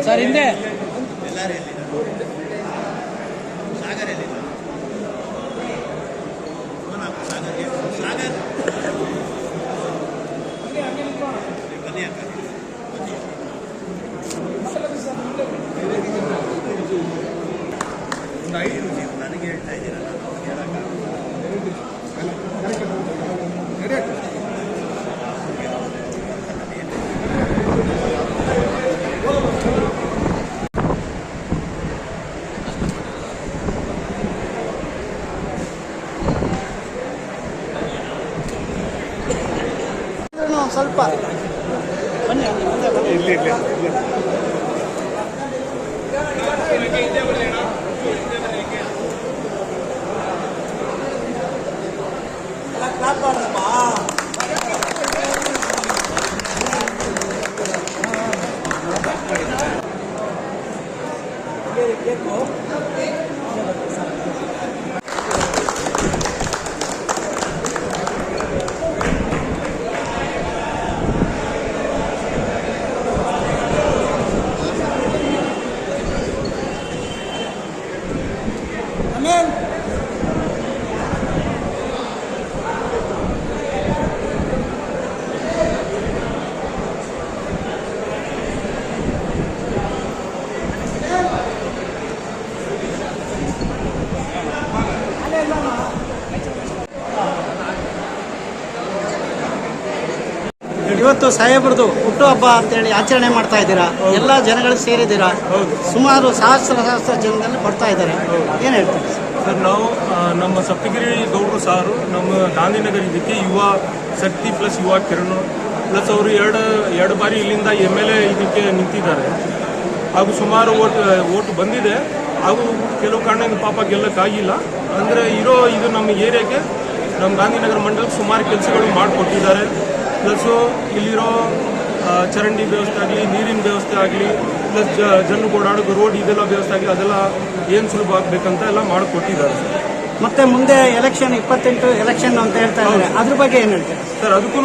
Sir ಹಿಂದೆ ನನಗೆ ಹೇಳ್ತಾ ಇದ್ದೀರಲ್ಲ ಸ್ವಲ್ಪ ಬನ್ನಿ ಇಲ್ಲಿ ಇವತ್ತು ಸಾಹೇಬ್ರದ್ದು ಹುಟ್ಟುಹಬ್ಬ ಅಂತೇಳಿ ಆಚರಣೆ ಮಾಡ್ತಾ ಇದ್ದೀರಾ, ಎಲ್ಲ ಜನಗಳು ಸೇರಿದ್ದೀರಾ, ಸುಮಾರು ಸಹಸ್ರ ಜನದಲ್ಲಿ ಬರ್ತಾ ಇದ್ದಾರೆ, ಏನು ಹೇಳ್ತೀರಿ ಸರ್? ನಾವು ನಮ್ಮ ಸಪ್ತಗಿರಿ ಗೌಡರು ಸಾರು ನಮ್ಮ ಗಾಂಧಿನಗರ ಇದಕ್ಕೆ ಯುವ ಶಕ್ತಿ ಪ್ಲಸ್ ಯುವ ಕಿರಣ್ ಪ್ಲಸ್ ಅವರು ಎರಡು ಬಾರಿ ಇಲ್ಲಿಂದ MLA ಇದಕ್ಕೆ ನಿಂತಿದ್ದಾರೆ ಹಾಗೂ ಸುಮಾರು ಓಟು ಬಂದಿದೆ. ಹಾಗೂ ಕೆಲವು ಕಾರಣದಿಂದ ಪಾಪ ಗೆಲ್ಲಕ್ಕಾಗಿಲ್ಲ. ಅಂದರೆ ಇದು ನಮ್ಮ ಏರಿಯಾಗೆ ನಮ್ಮ ಗಾಂಧಿನಗರ ಮಂಡಲಕ್ಕೆ ಸುಮಾರು ಕೆಲಸಗಳು ಮಾಡಿಕೊಟ್ಟಿದ್ದಾರೆ. ಪ್ಲಸ್ಸು ಇಲ್ಲಿರೋ ಚರಂಡಿ ವ್ಯವಸ್ಥೆ ಆಗಲಿ, ನೀರಿನ ವ್ಯವಸ್ಥೆ ಆಗಲಿ, ಪ್ಲಸ್ ಜನರು ಓಡಾಡೋದು ರೋಡ್ ಇದೆಲ್ಲ ವ್ಯವಸ್ಥೆ ಆಗಲಿ, ಅದೆಲ್ಲ ಏನು ಸುಲಭ ಆಗಬೇಕಂತ ಎಲ್ಲ ಮಾಡಿಕೊಟ್ಟಿದ್ದಾರೆ ಸರ್. ಮತ್ತೆ ಮುಂದೆ ಎಲೆಕ್ಷನ್ 28 ಎಲೆಕ್ಷನ್ ಅಂತ ಹೇಳ್ತಾ ಇದ್ದಾರೆ, ಅದ್ರ ಬಗ್ಗೆ ಏನು ಹೇಳ್ತೀರಾ ಸರ್? ಅದಕ್ಕೂ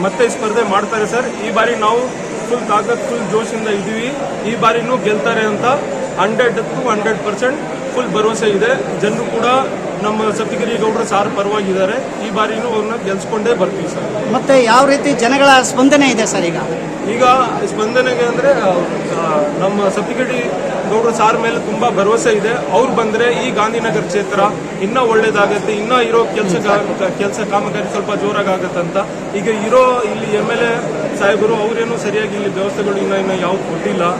ಮತ್ತೆ ಸ್ಪರ್ಧೆ ಮಾಡ್ತಾರೆ ಸರ್. ಈ ಬಾರಿ ನಾವು ಫುಲ್ ತಾಕತ್ ಫುಲ್ ಜೋಶಿಂದ ಇದ್ದೀವಿ. ಈ ಬಾರಿನೂ ಗೆಲ್ತಾರೆ ಅಂತ 100% ಫುಲ್ ಭರವಸೆ ಇದೆ. ಜನರು ಕೂಡ ನಮ್ಮ ಸಪ್ತಗಿರಿ ಗೌಡರು ಸಾರ್ ಪರವಾಗಿದ್ದಾರೆ. ಈ ಬಾರಿನೂ ಅವ್ರನ್ನ ಗೆಲ್ಸ್ಕೊಂಡೇ ಬರ್ತೀವಿ ಸರ್. ಮತ್ತೆ ಯಾವ ರೀತಿ ಜನಗಳ ಸ್ಪಂದನೆ ಇದೆ ಸರ್? ಈಗ ಸ್ಪಂದನೆಗೆ ಅಂದರೆ ನಮ್ಮ ಸಪ್ತಗಿರಿ ಗೌಡರು ಸಾರ್ ಮೇಲೆ ತುಂಬ ಭರವಸೆ ಇದೆ. ಅವ್ರು ಬಂದರೆ ಈ ಗಾಂಧಿನಗರ ಕ್ಷೇತ್ರ ಇನ್ನೂ ಒಳ್ಳೇದಾಗತ್ತೆ, ಇನ್ನೂ ಇರೋ ಕೆಲಸ ಕಾಮಗಾರಿ ಸ್ವಲ್ಪ ಜೋರಾಗತ್ತಂತ. ಈಗ ಇಲ್ಲಿ MLA ಸಾಹೇಬರು ಅವರೇನು ಸರಿಯಾಗಿ ಇಲ್ಲಿ ವ್ಯವಸ್ಥೆಗಳು ಇನ್ನೂ ಯಾವ್ದು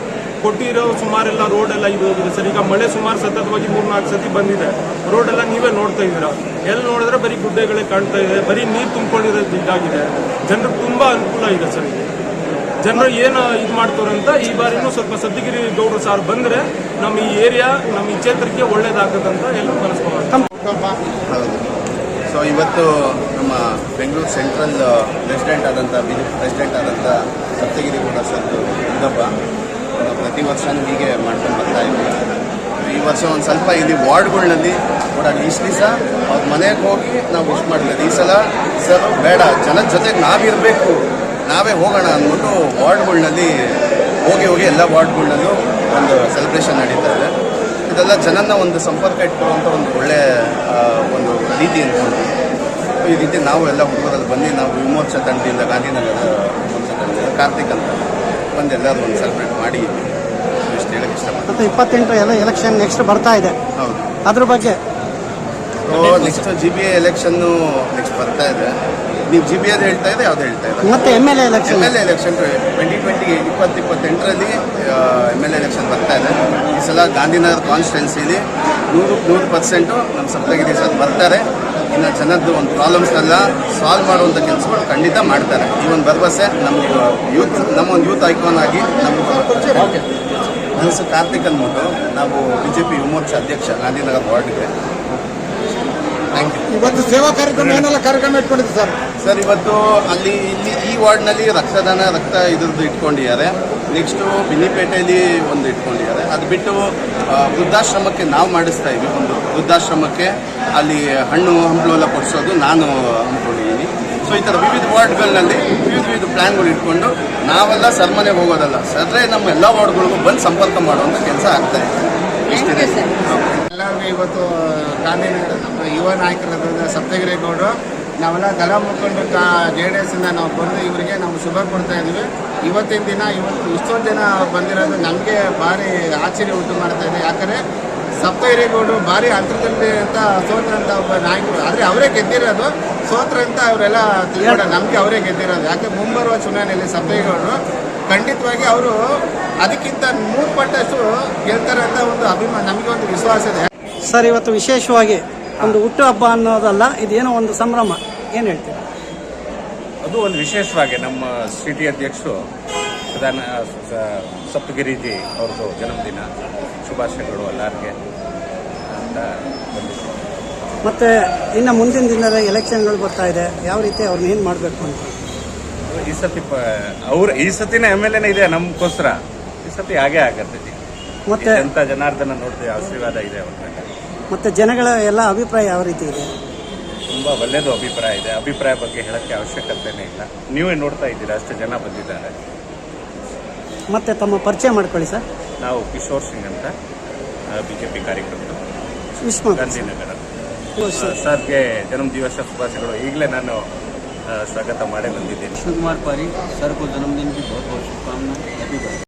ಕೊಟ್ಟಿರೋ ಸುಮಾರೆಲ್ಲ ರೋಡೆಲ್ಲ ಇದು ಹೋಗಿದೆ ಸರ್. ಈಗ ಮಳೆ ಸುಮಾರು ಸತತವಾಗಿ 3-4 ಸತಿ ಬಂದಿದೆ. ರೋಡೆಲ್ಲ ನೀವೇ ನೋಡ್ತಾ ಇದ್ದೀರಾ. ಎಲ್ಲಿ ನೋಡಿದ್ರೆ ಬರೀ ಗುಡ್ಡೆಗಳೇ ಕಾಣ್ತಾ ಇದೆ, ಬರೀ ನೀರು ತುಂಬಿಕೊಂಡಿರೋದು ಇದಾಗಿದೆ. ಜನರಿಗೆ ತುಂಬ ಅನುಕೂಲ ಇದೆ ಸರ್. ಜನರು ಏನು ಇದು ಮಾಡ್ತಾರಂತ ಈ ಬಾರಿನೂ ಸ್ವಲ್ಪ ಸಪ್ತಗಿರಿ ಗೌಡರು ಸಾರ್ ಬಂದರೆ ನಮ್ಮ ಈ ಏರಿಯಾ, ನಮ್ಮ ಈ ಕ್ಷೇತ್ರಕ್ಕೆ ಒಳ್ಳೇದಾಗತ್ತಂತ ಎಲ್ಲ ಹೌದು. ಸೊ ಇವತ್ತು ನಮ್ಮ ಬೆಂಗಳೂರು ಸೆಂಟ್ರಲ್ ಪ್ರೆಸಿಡೆಂಟ್ ಆದಂಥ BJP ಪ್ರೆಸಿಡೆಂಟ್ ಆದಂಥ ಸಪ್ತಗಿರಿ ಗೌಡ ಸರ್ ಹುಟ್ಟುಹಬ್ಬ. ನಾವು ಪ್ರತಿ ವರ್ಷವೂ ಹೀಗೆ ಮಾಡ್ಕೊಂಡು ಬರ್ತಾ ಇದ್ದೀವಿ. ಈ ವರ್ಷ ಒಂದು ಸ್ವಲ್ಪ ಇಲ್ಲಿ ವಾರ್ಡ್ಗಳಲ್ಲಿ ಕೂಡ ಇಷ್ಟು ದಿವಸ ಅವ್ರ ಮನೆಗೆ ಹೋಗಿ ನಾವು ವಿಶ್ ಮಾಡಲಿಲ್ಲ. ಈ ಸಲ ಸರ್ ಬೇಡ, ಜನದ ಜೊತೆಗೆ ನಾವಿರಬೇಕು, ನಾವೇ ಹೋಗೋಣ ಅಂದ್ಬಿಟ್ಟು ವಾರ್ಡ್ಗಳಲ್ಲಿ ಹೋಗಿ ಎಲ್ಲ ವಾರ್ಡ್ಗಳಲ್ಲೂ ಒಂದು ಸೆಲೆಬ್ರೇಷನ್ ನಡೀತಾ ಇದೆ. ಇದೆಲ್ಲ ಜನನ ಒಂದು ಸಂಪರ್ಕ ಇಟ್ಕೊಳ್ಳುವಂಥ ಒಂದು ಒಳ್ಳೆಯ ಒಂದು ರೀತಿ ಅಂದ್ಕೊಂಡು ಈ ರೀತಿ ನಾವು ಎಲ್ಲ ಹುಡುಗರಲ್ಲಿ ಬಂದು ನಾವು ವಿಮೋಚ ತಂಡದಿಂದ ಗಾಂಧಿನಗರ ವಿಮೋಚ ತಂಡದಿಂದ ಕಾರ್ತಿಕ್ ಅಂತ ಬಂದು ಎಲ್ಲರೂ ಒಂದು ಸೆಲೆಬ್ರೇಟ್ ಮಾಡಿ ಇಷ್ಟು ಹೇಳಕ್ಕೆ ಇಷ್ಟಪಡ್ತೀನಿ. 28 ಎಲೆಕ್ಷನ್ ನೆಕ್ಸ್ಟ್ ಬರ್ತಾ ಇದೆ. ಹೌದು, ಅದ್ರ ಬಗ್ಗೆ ನೆಕ್ಸ್ಟ್ GBA ಎಲೆಕ್ಷನ್ನು ನೆಕ್ಸ್ಟ್ ಬರ್ತಾ ಇದೆ. ನೀವು GBR ಹೇಳ್ತಾ ಇದೆ ಯಾವ್ದು ಹೇಳ್ತಾ ಇದೆ? ಮತ್ತೆ MLA ಎಲೆಕ್ಷನ್ MLA ಎಲೆಕ್ಷನ್ 2028ರಲ್ಲಿ MLA ಎಲೆಕ್ಷನ್ ಬರ್ತಾ ಇದೆ. ಈ ಸಲ ಗಾಂಧಿನಗರ ಕಾನ್ಸ್ಟಿಟ್ಯೂನ್ಸಿಲಿ 100% ನಮ್ಮ ಸಪ್ತಗಿರಿ ಸರ್ ಬರ್ತಾರೆ. ಇನ್ನು ಜನದ್ದು ಒಂದು ಪ್ರಾಬ್ಲಮ್ಸ್ನೆಲ್ಲ ಸಾಲ್ವ್ ಮಾಡುವಂಥ ಕೆಲಸಗಳು ಖಂಡಿತ ಮಾಡ್ತಾರೆ. ಈ ಒಂದು ಭರವಸೆ ನಮಗೆ ನಮ್ಮ ಒಂದು ಯೂತ್ ಐಕಾನ್ ಆಗಿ ನಮಗೆ ನನ್ನ ಹೆಸರು ಕಾರ್ತಿಕ್ ಅಂದ್ಬಿಟ್ಟು ನಾವು BJP ಯುವ ಮೋರ್ಚಾ ಅಧ್ಯಕ್ಷ ಗಾಂಧಿನಗರ ವಾರ್ಡ್ಗೆ. Thank you. ಇವತ್ತು ಸೇವಾ ಕಾರ್ಯಕ್ರಮ ಏನೆಲ್ಲ ಕಾರ್ಯಕ್ರಮ ಇಟ್ಕೊಂಡಿದ್ದು ಸರ್? ಇವತ್ತು ಇಲ್ಲಿ ಈ ವಾರ್ಡ್ನಲ್ಲಿ ರಕ್ತ ಇದ್ರದ್ದು ಇಟ್ಕೊಂಡಿದ್ದಾರೆ. ನೆಕ್ಸ್ಟು ಬಿನ್ನಿಪೇಟೆಯಲ್ಲಿ ಒಂದು ಇಟ್ಕೊಂಡಿದ್ದಾರೆ. ಅದು ಬಿಟ್ಟು ವೃದ್ಧಾಶ್ರಮಕ್ಕೆ ನಾವು ಮಾಡಿಸ್ತಾ ಇದ್ವಿ. ಒಂದು ವೃದ್ಧಾಶ್ರಮಕ್ಕೆ ಅಲ್ಲಿ ಹಣ್ಣು ಹಂಪಲು ಎಲ್ಲ ಕೊಡಿಸೋದು ನಾನು ಅಂದ್ಕೊಂಡಿದ್ದೀನಿ. ಸೊ ಈ ಥರ ವಿವಿಧ ವಾರ್ಡ್ಗಳಲ್ಲಿ ವಿವಿಧ ಪ್ಲ್ಯಾನ್ಗಳು ಇಟ್ಕೊಂಡು ನಾವೆಲ್ಲ ಸರ್ಮನೆಗೆ ಹೋಗೋದಲ್ಲ, ಸರ್ರೆ ನಮ್ಮ ಎಲ್ಲ ವಾರ್ಡ್ಗಳಿಗೂ ಬಂದು ಸಂಪರ್ಕ ಮಾಡುವಂಥ ಕೆಲಸ ಆಗ್ತಾ ಇದೆ. ಇಷ್ಟಿದೆ. ಎಲ್ಲರಿಗೂ ಇವತ್ತು ಗಾಂಧಿನಗರ ನಮ್ಮ ಯುವ ನಾಯಕರಾದ ಸಪ್ತಗಿರಿ ಗೌಡರು ನಾವೆಲ್ಲ ದಳ ಮುಖಂಡರು JDS ಇಂದ ನಾವು ಬಂದು ಇವರಿಗೆ ನಾವು ಶುಭ ಕೊಡ್ತಾ ಇದ್ದೀವಿ. ಇವತ್ತಿನ ದಿನ ಇಷ್ಟೊಂದು ಜನ ಬಂದಿರೋದು ನಮಗೆ ಭಾರಿ ಆಶ್ಚರ್ಯ ಉಂಟು ಮಾಡ್ತಾ ಇದೆ. ಯಾಕಂದರೆ ಸಪ್ತಗಿರಿ ಗೌಡರು ಭಾರಿ ಅಂತರದಲ್ಲಿ ಅಂತ ಸೋತ್ರಂತ ಒಬ್ಬ ನಾಯಕರು, ಆದರೆ ಅವರೇ ಗೆದ್ದಿರೋದು. ಸೋತ್ರಂತ ಅವರೆಲ್ಲ ತಿಳ್ಕೊಂಡ ನಮಗೆ ಅವರೇ ಗೆದ್ದಿರೋದು. ಯಾಕೆ ಮುಂಬರುವ ಚುನಾವಣೆಯಲ್ಲಿ ಸಪ್ತಗಿರಿ ಗೌಡರು ಖಂಡಿತವಾಗಿ ಅವರು ಅದಕ್ಕಿಂತ 100 ಪಟ್ಟಷ್ಟು ಗೆಲ್ತಾರೆ ಅಂತ ಒಂದು ನಮಗೆ ಒಂದು ವಿಶ್ವಾಸ ಇದೆ. ಸರ್, ಇವತ್ತು ವಿಶೇಷವಾಗಿ ಒಂದು ಹುಟ್ಟು ಹಬ್ಬ ಅನ್ನೋದಲ್ಲ, ಇದೇನೋ ಒಂದು ಸಂಭ್ರಮ, ಏನು ಹೇಳ್ತೀರಾ? ಅದು ಒಂದು ವಿಶೇಷವಾಗಿ ನಮ್ಮ ಸಿಟಿ ಅಧ್ಯಕ್ಷರು ಸಪ್ತಗಿರಿಜಿ ಅವ್ರದ್ದು ಜನ್ಮದಿನ ಶುಭಾಶಯಗಳು ಎಲ್ಲರಿಗೆ ಅಂತ ಬಂದಿದ್ದೀವಿ. ಮತ್ತೆ ಇನ್ನು ಮುಂದಿನ ದಿನದ ಎಲೆಕ್ಷನ್ಗಳು ಬರ್ತಾ ಇದೆ, ಯಾವ ರೀತಿ ಅವ್ರನ್ನ ಏನು ಮಾಡಬೇಕು ಅಂತ? ಈ ಸತಿನ MLA ಇದೆ ನಮಗೋಸ್ಕರ. ಈ ಸತಿ ಹಾಗೆ ಆಗತ್ತೆ. ಮತ್ತೆ ಎಂತ ಜನಾರ್ದನ ನೋಡ್ತೀವಿ, ಆಶೀರ್ವಾದ ಇದೆ ಅವ್ರ ಮೇಲೆ. ಮತ್ತೆ ಜನಗಳ ಎಲ್ಲ ಅಭಿಪ್ರಾಯ ಯಾವ ರೀತಿ ಇದೆ? ತುಂಬ ಒಳ್ಳೆಯದು ಅಭಿಪ್ರಾಯ ಇದೆ. ಅಭಿಪ್ರಾಯ ಬಗ್ಗೆ ಹೇಳೋಕ್ಕೆ ಅವಶ್ಯಕತೆನೇ ಇಲ್ಲ. ನೀವೇ ನೋಡ್ತಾ ಇದ್ದೀರಾ, ಅಷ್ಟು ಜನ ಬಂದಿದ್ದಾರೆ. ಮತ್ತೆ ತಮ್ಮ ಪರಿಚಯ ಮಾಡ್ಕೊಳ್ಳಿ ಸರ್. ನಾವು ಕಿಶೋರ್ ಸಿಂಗ್ ಅಂತ, BJP ಕಾರ್ಯಕರ್ತರು, ಗಾಂಧಿನಗರ. ಸರ್ಗೆ ಜನ್ಮದಿವಸ ಶುಭಾಶಯಗಳು. ಈಗಲೇ ನಾನು स्वागत ಮಾಡೇ ಬಂದಿದ್ದೇನೆ. कृष्ण कुमार पारी सर को जन्मदिन की बहुत बहुत शुभकामनाएं. Happy birthday.